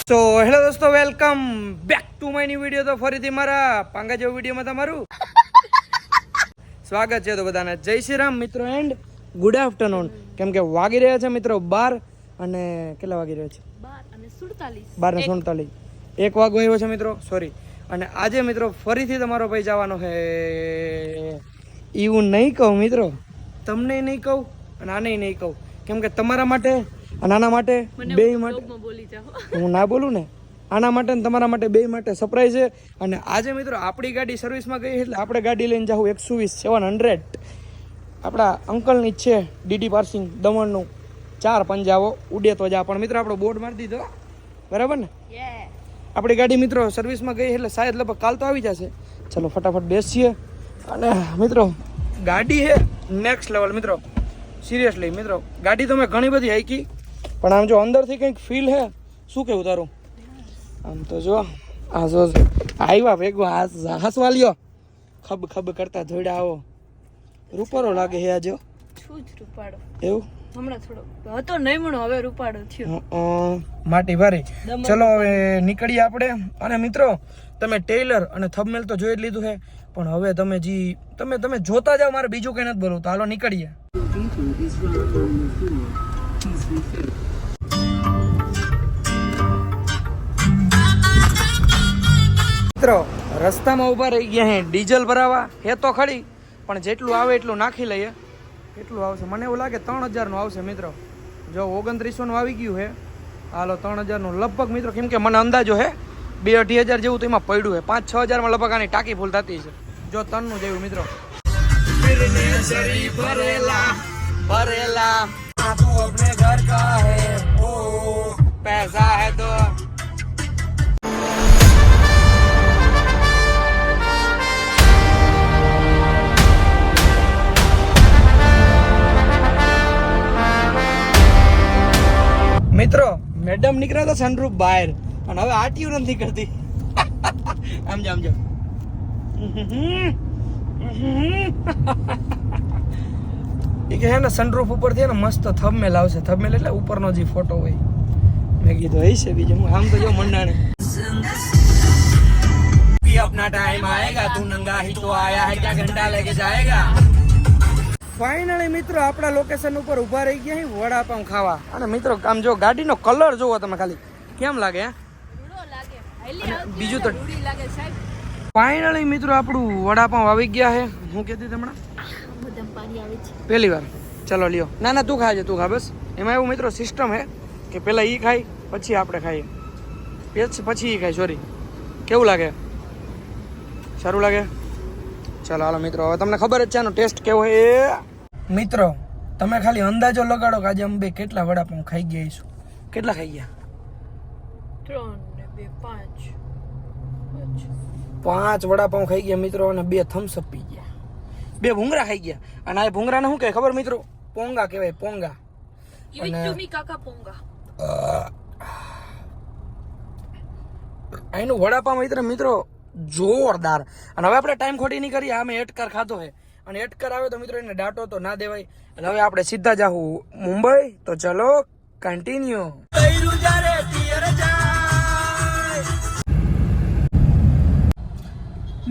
તો હેલો દોસ્તો, welcome back to my new video. તો ફરીથી મારા પાંગા જેવો વિડીયોમાં તમારું સ્વાગત છે. તો બધાને જય શ્રી રામ મિત્રો એન્ડ ગુડ આફ્ટરનૂન. કેમ કે વાગી રહ્યા છે મિત્રો 12 અને કેટલા વાગી રહ્યા છે? 12:47. 1 વાગો આવ્યો છે મિત્રો, સોરી. અને આજે મિત્રો ફરીથી તમારો ભાઈ જવાનો છે. એવું નહીં કહું મિત્રો, તમને નહીં કહું અને આને નહીં કહું, કેમ કે તમારા માટે અને આના માટે બે માટે હું ના બોલું ને, આના માટે ને તમારા માટે બે માટે સરપ્રાઈઝ છે. અને આજે મિત્રો આપણી ગાડી સર્વિસમાં ગઈ એટલે આપણે ગાડી લઈને જાઉં 120-700 આપણા અંકલની જ છે, ડીડી પાર્સિંગ દમણનું. 4 પંજાઓ ઉડે તો જા. પણ મિત્રો આપણો બોર્ડ મારી દીધો, બરાબર ને? આપણી ગાડી મિત્રો સર્વિસમાં ગઈ એટલે શાયદ લગભગ કાલ તો આવી જશે. ચલો ફટાફટ બેસીએ. અને મિત્રો ગાડી છે નેક્સ્ટ લેવલ મિત્રો, સિરિયસલી મિત્રો. ગાડી તો મેં ઘણી બધી હાઈકી, પણ આમ જો અંદરથી કંઈક ફીલ હે. શું કેવું તારું? આમ તો જો આ જો આવ્યા ભેગો હસવા લ્યો, ખબ ખબ કરતા ધોડ્યા આવો. રૂપારો લાગે હે આજો. છું જ રૂપાડો એવું હમણાં થોડો હતો નહીં મણો, હવે રૂપાડો થયો. માટી ભારી. ચલો હવે નીકળીએ આપણે. અને મિત્રો તમે ટેલર અને થંબનેલ તો જોઈ જ લીધું છે, પણ હવે તમે જોતા જાઓ, મારે બીજું કંઈ નથી બોલવું. તો હાલો નીકળીએ. મિત્રો રસ્તામાં ઊભા રહી ગયા હે ડીઝલ ભરાવા. હે તો ખરી, પણ જેટલું આવે એટલું નાખી લઈએ. કેટલું આવશે? મને એવું લાગે 3000 આવશે મિત્રો. જો 2900 આવી ગયું છે. હાલો 3000 લગભગ મિત્રો, કેમ કે મને અંદાજો હે 2-2.5 જેવું તો એમાં પડ્યું છે. 5-6 હજારમાં લગભગ આની ટાંકી ફૂલ થતી છે. જો તનનું જેવું મિત્રો. ભરેલા તું અપને ઘર કા હે, ઓ પૈસા હે તો મિત્રો મેડમ નીકળ્યા હતા સનરૂફ બહાર, અને હવે આટીયું નથી કરતી. આમ જો એ કે હે ને સનરૂફ ઉપરથી ને મસ્ત થંબનેલ આવશે. થંબનેલ એટલે ઉપરનો જે ફોટો હોય. મેં કીધું હઈ છે બીજું હું. આમ તો જો મંડાણે अपना टाइम आएगा तू नंगा ही तो आया है क्या घंटा लेके जाएगा. ફાઇનલી મિત્રો આપણા લોકેશન ઉપર ઊભા રહી ગયા વડાપાઉં ખાવા. અને મિત્રો આમ જો ગાડીનો કલર જોવો તમે ખાલી, કેમ લાગે? બીજું તો ફાઇનલી મિત્રો આપણું વડાપાઉં આવી ગયા છે. હું કહેતી હમણાં પહેલી વાર. ચલો લ્યો. ના તું ખાજે, તું ખા બસ. એમાં એવું મિત્રો સિસ્ટમ છે કે પહેલાં એ ખાય પછી આપણે ખાઈએ, પછી એ ખાય. સોરી, કેવું લાગે? સારું લાગે? ચાલો હાલો મિત્રો, હવે તમને ખબર જ છે આનો ટેસ્ટ કેવો છે. મિત્રો તમે ખાલી અંદાજો લગાડો કે આજે અમે બે કેટલા વડાપાઉં ખાઈ ગયા છું. કેટલા ખાઈ ગયા? 3 ને 2 5 વડાપાઉં ખાઈ ગયા મિત્રો, અને 2 થમ્સઅપ પી ગયા, 2 ભૂંગરા ખાઈ ગયા. અને આ ભૂંગરાને શું કહે ખબર મિત્રો? પોંગા કહેવાય, પોંગા. અહીંનું વડાપાઉં મિત્રો જોરદાર. અને હવે આપણે ટાઈમ ખોટી નહીં કરીએ. અમે એટકાર ખાધો છે, અને એટકાર આવે તો મિત્રો એને ડાંટો તો ના દેવાય. એટલે હવે આપણે સીધા જાહું મુંબઈ. તો ચલો કન્ટિન્યુ.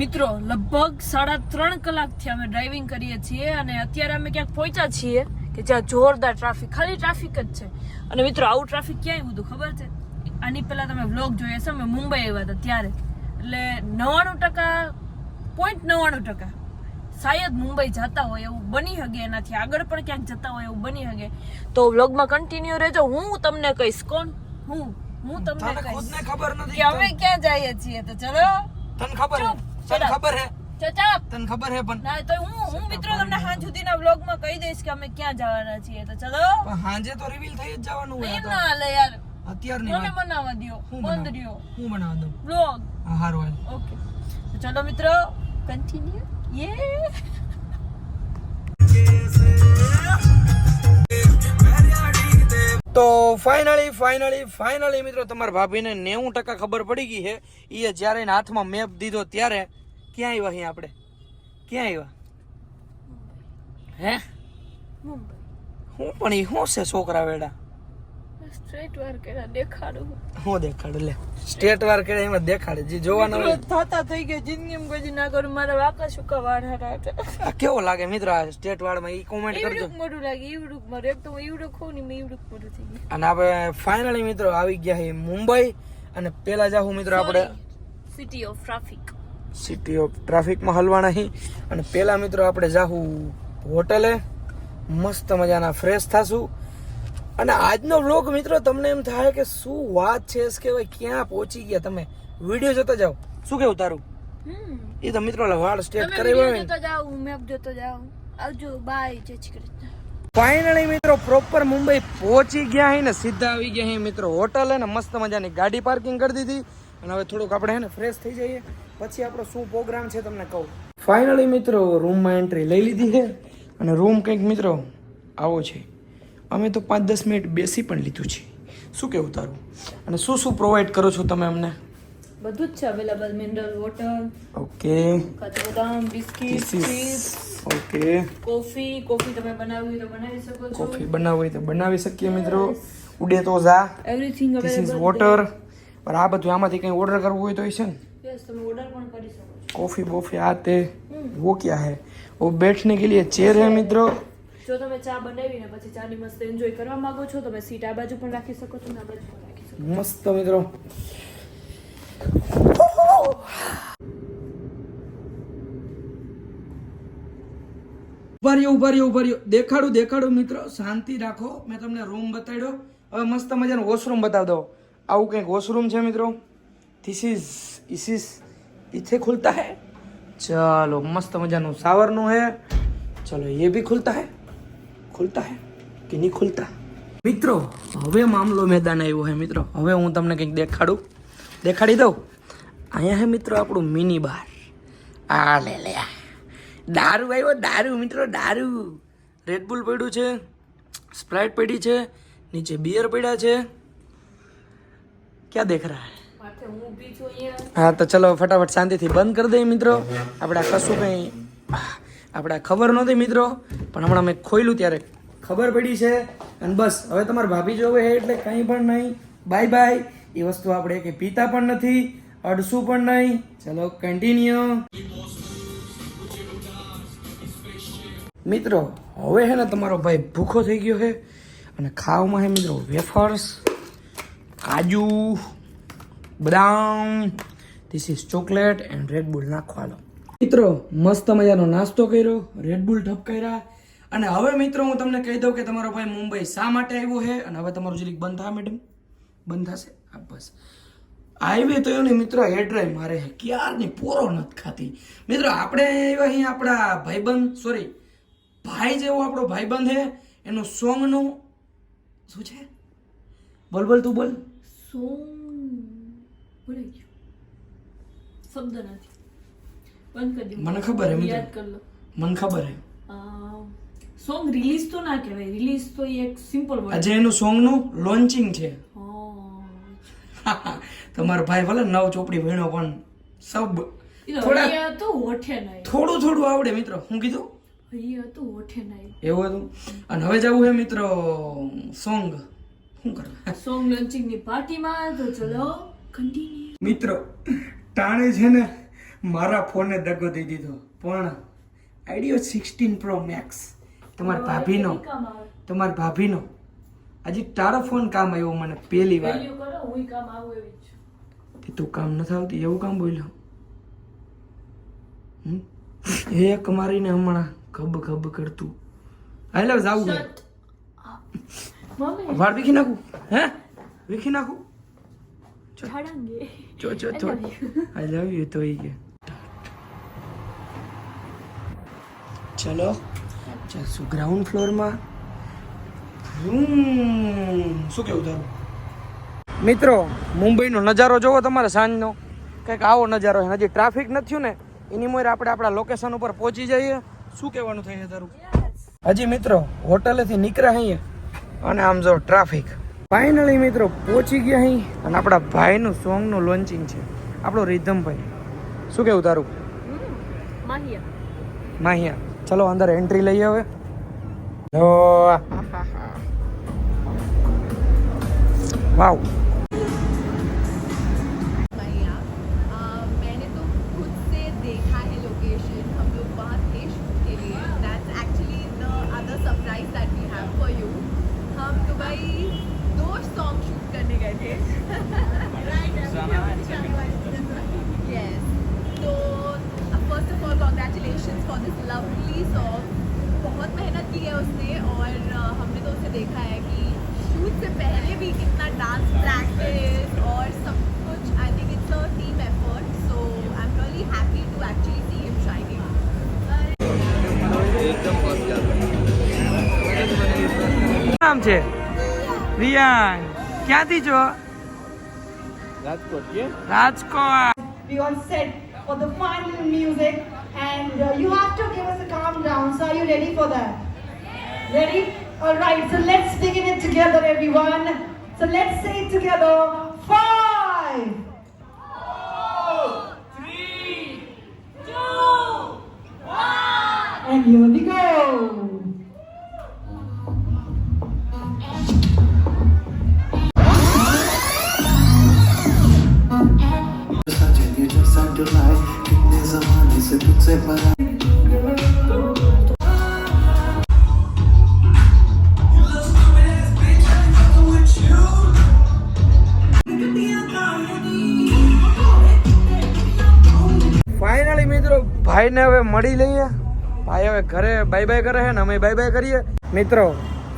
મિત્રો લગભગ 3.5 કલાકથી અમે ડ્રાઇવિંગ કરીએ છીએ, અને અત્યારે અમે ક્યાંક પહોંચ્યા છીએ કે જ્યાં જોરદાર ટ્રાફિક, ખાલી ટ્રાફિક જ છે. અને મિત્રો આવું ટ્રાફિક ક્યાંય બધું ખબર છે? આની પહેલા તમે વ્લોગ જોયા છે, અમે મુંબઈ આવ્યા હતા ત્યારે. એટલે 99% શાયદ મુંબઈ જતા હોય એવું બની શકે, એનાથી આગળ પણ ક્યાંક જતા હોય એવું બની શકે. તો વ્લોગમાં કન્ટિન્યુ રહેજો. હું તમને કહીશ. કોણ? હું તમને કહીશ કે અમે ક્યાં જઈએ છીએ. તો ચલો. તને ખબર હે? તને ખબર હે? તને ખબર હે? પણ ના તો હું મિત્રો તમને હાંજ સુધીના વ્લોગમાં કહી દઈશ કે અમે ક્યાં જવાના છીએ. તો ચલો. હાંજે તો રિવીલ થઈ જ જવાનું હોય. એમ ના હાલે યાર, અત્યારની મને બનાવવા દો. બંધ રહ્યો. હું બનાવવા દઉં વ્લોગ. હારું. ઓકે તો ચલો મિત્રો કન્ટિન્યુ. તો ફાઇનલી મિત્રો તમારા ભાભીને 90% ખબર પડી ગઈ છે. એ જ્યારે એના હાથમાં મેપ દીધો ત્યારે ક્યાં આવ્યા અહીં આપણે? ક્યાં આવ્યા? હે મુંબઈ. હું પણ એ શું છે છોકરા વેડા? સ્ટ્રેટ વાર કર્યા દેખાડું હું દેખાડ લે સ્ટેટ વાર કરે એમાં દેખાડે જે જોવાનું હોય થતા થઈ ગયો જિંદગીમાં કોઈ ના કરું મારા વાકા સુકા વાળ હતા આ કેવો લાગે મિત્રો આ સ્ટેટ વાળમાં ઈ કોમેન્ટ કરજો ઈવડું મોઢું લાગે ઈવડું મારું એક તો હું ઈવડું ખાઉં ને મેં ઈવડું મોઢું થઈ ગયું અને આપણે ફાઇનલી મિત્રો આવી ગયા છે મુંબઈ અને પેલા જાહું મિત્રો આપણે city of traffic city of ટ્રાફિકમાં હલવાના હી અને પેલા મિત્રો આપણે જાહું હોટલે મસ્ત મજાના ફ્રેશ થાશું અને આજનો વ્લોગ મિત્રો તમને એમ થાય કે શું વાત છે કે ભાઈ ક્યાં પહોંચી ગયા તમે વિડીયો જોતા જાઓ શું કેવું તારું એ તો મિત્રો વાળ સ્ટેટ કરાવ્યા હોય જોતો જાવ મેપ જોતો જાવ આવજો બાય જય શ્રી કૃષ્ણ ફાઇનલી મિત્રો પ્રોપર મુંબઈ પહોંચી ગયા હે ને સીધા આવી ગયા હે મિત્રો હોટલ અને મસ્ત મજાની ગાડી પાર્કિંગ કરી દીધી અને હવે થોડુંક આપણે હે ને ફ્રેશ થઈ જઈએ પછી આપણો શું પ્રોગ્રામ છે તમને કહું ફાઇનલી મિત્રો રૂમમાં એન્ટ્રી લઈ લીધી છે અને રૂમ કંઈક મિત્રો આવો છે અમે તો 5-10 મિનિટ બેસી પણ લીધું છે શું કેવું તારું અને શું શું પ્રોવાઈડ કરો છો તમે અમને બધું જ છે અવેલેબલ મિનરલ વોટર ઓકે કાચા બદામ બિસ્કિટ ચીઝ ઓકે કોફી તમે બનાવવી હોય તો બનાવી શકો છો કોફી બનાવવી હોય તો બનાવી શકીએ મિત્રો ઉડે તો જા everything this is available water પણ આ બધું આમાંથી કંઈ ઓર્ડર કરવું હોય તો છે ને યસ તમે ઓર્ડર પણ કરી શકો છો कॉफी वॉफी आते वो क्या है वो बैठने के लिए चेयर है मित्रों જો તમે ચા બનાવીને પછી ચાની મસ્ત એન્જોય કરવા માંગો છો તમે સીટ આ બાજુ પણ રાખી શકો છો ને આ બાજુ પણ રાખી શકો मस्त मित्रों ઉભાર્યો દેખાડું મિત્રો શાંતિ રાખો મેં તમને રૂમ બતાડ્યો હવે મસ્ત મજાનો વોશરૂમ બતાવી દો આવું કંઈક વોશરૂમ છે મિત્રો ધીસ ઇઝ इथे खुलता है चलो मस्त मजाનું શાવરનું है चलो ये भी खुलता है कि नहीं खुलता મિત્રો હવે મામલો મેદાન આવ્યો છે મિત્રો હવે હું તમને કંઈક દેખાડી દઉં અહીંયા છે મિત્રો આપણું મિની બાર આ લે દારૂ આવ્યો મિત્રો દારૂ રેડબુલ પડ્યું છે સ્પ્રાઇટ પડી છે નીચે બિયર પડ્યા છે क्या देख रहा है હા તો ચલો ફટાફટ શાંતિથી બંધ કરી દઈએ મિત્રો આપણે કશું કંઈ આપણે ખબર નહોતી મિત્રો પણ હમણાં મેં ખોલ્યું ત્યારે ખબર પડી છે અને બસ હવે તમારે ભાભી જોવે એટલે કંઈ પણ નહીં બાય બાય એ વસ્તુ આપણે કે પીતા પણ નથી અડશું પણ નહીં ચલો કન્ટિન્યુ મિત્રો હવે છે ને તમારો ભાઈ ભૂખો થઈ ગયો છે અને ખાવામાં છે મિત્રો વેફર્સ કાજુ બદામ this is chocolate and Red Bull નાખવાનો મિત્રો મસ્ત મજાનો નાસ્તો કર્યો રેડબુલ ઠપકાર્યા અને હવે મિત્રો હું તમને કહી દઉં કે તમારો ભાઈ મુંબઈ શા માટે આવ્યો છે અને હવે તમારું જરીક બંધ થાય મેડમ બંધ થશે આ બસ હાઈવે તો એવું નહીં મિત્રો હેડ ડ્રાઈવ મારે છે ક્યારની પોરો નથી ખાતી મિત્રો આપણે આવ્યા અહીં આપણા ભાઈ જેવો આપણો ભાઈબંધ છે એનું સોંગનું શું છે બોલ તું બોલ સોંગ શબ્દ નથી બંધ કરી દો મને ખબર હે યાદ કર લો મને ખબર હે સોંગ રિલીઝ તો ના કહેવાય રિલીઝ તો એક સિમ્પલ વર્ડ આજે એનું સોંગનું લોન્ચિંગ છે તમારો ભાઈ ભલે નવ ચોપડી ભણ્યો પણ સબ થોડું આવડે મિત્રો હું કીધું એવું હતું અને હવે જવું છે મિત્રો સોંગ શું કરવા સોંગ લોન્ચિંગ ની પાર્ટીમાં તો ચલો કન્ટિન્યુ મિત્રો ટાણે છે ને મારા ફોને દગો દઈ દીધો પણ આઈડિયો 16 પ્રો મેક્સ તમારા ભાભીનો હજી તારો ફોન કામ આવ્યો મને પહેલી વાર તું કામ નથી આવતી એવું કામ બોલ્યો એક મારીને હમણાં ખબ કરતું આઈ લવ જાવું વાળ વીખી નાખું વીખી નાખું ચો આઈ લવ યુ તો ઈ કે ચલો ચાલશું ગ્રાઉન્ડ ફ્લોરમાં શું કેવું તારું મિત્રો મુંબઈનો નજારો જોવો તમારે સાંજનો કંઈક આવો નજારો છે હજી ટ્રાફિક નથી થયું ને એની મોર આપણે આપણા લોકેશન ઉપર પહોંચી જઈએ શું કહેવાનું થાય છે તારું હજી મિત્રો હોટલેથી નીકળ્યા અહીંયા અને આમ જો ટ્રાફિક ફાઇનલી મિત્રો પહોંચી ગયા અહીં અને આપણા ભાઈનું સોંગનું લોન્ચિંગ છે આપણો રીધમભાઈ શું કેવું તારું માહિયા ચલો અંદર એન્ટ્રી લઈએ હવે વાવ मैंने तो खुद से देखा है लोकेशन हम लोग वहाँ थे शूट के लिए that's actually the other surprise that we have for you हम दुबई 2 सॉन्ग शूट करने गए थे यस तो first of all congratulations for this lovely song बहुत मेहनत की है उसने और हमने तो उसे देखा है कि शूट से पहले भी कितना डांस प्रैक्टिस और सब कुछ I think it's a team effort so I am really happy to actually see him shining નામ છે રિયાન ક્યાંથી છો Rajkot We all set for the final music and you have to give us a calm down. So are you ready for that? Ready? Alright, so let's begin it together everyone. So let's say it together. 5, 4, 3, 2, 1. And here we go. कितने जमाने से तुझसे परा finally મિત્રો ભાઈને હવે મળી લઈએ ભાઈ હવે ઘરે બાય બાય કરે છે ને અમે બાય બાય કરીએ મિત્રો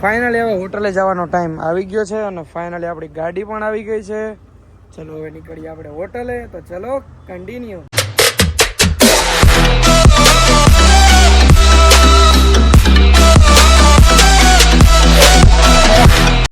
ફાઇનલી હવે હોટલે જવાનો ટાઈમ આવી ગયો છે અને ફાઇનલી આપણી ગાડી પણ આવી ગઈ છે ચલો હવે નીકળીએ આપણે હોટલે તો ચલો કન્ટિન્યુ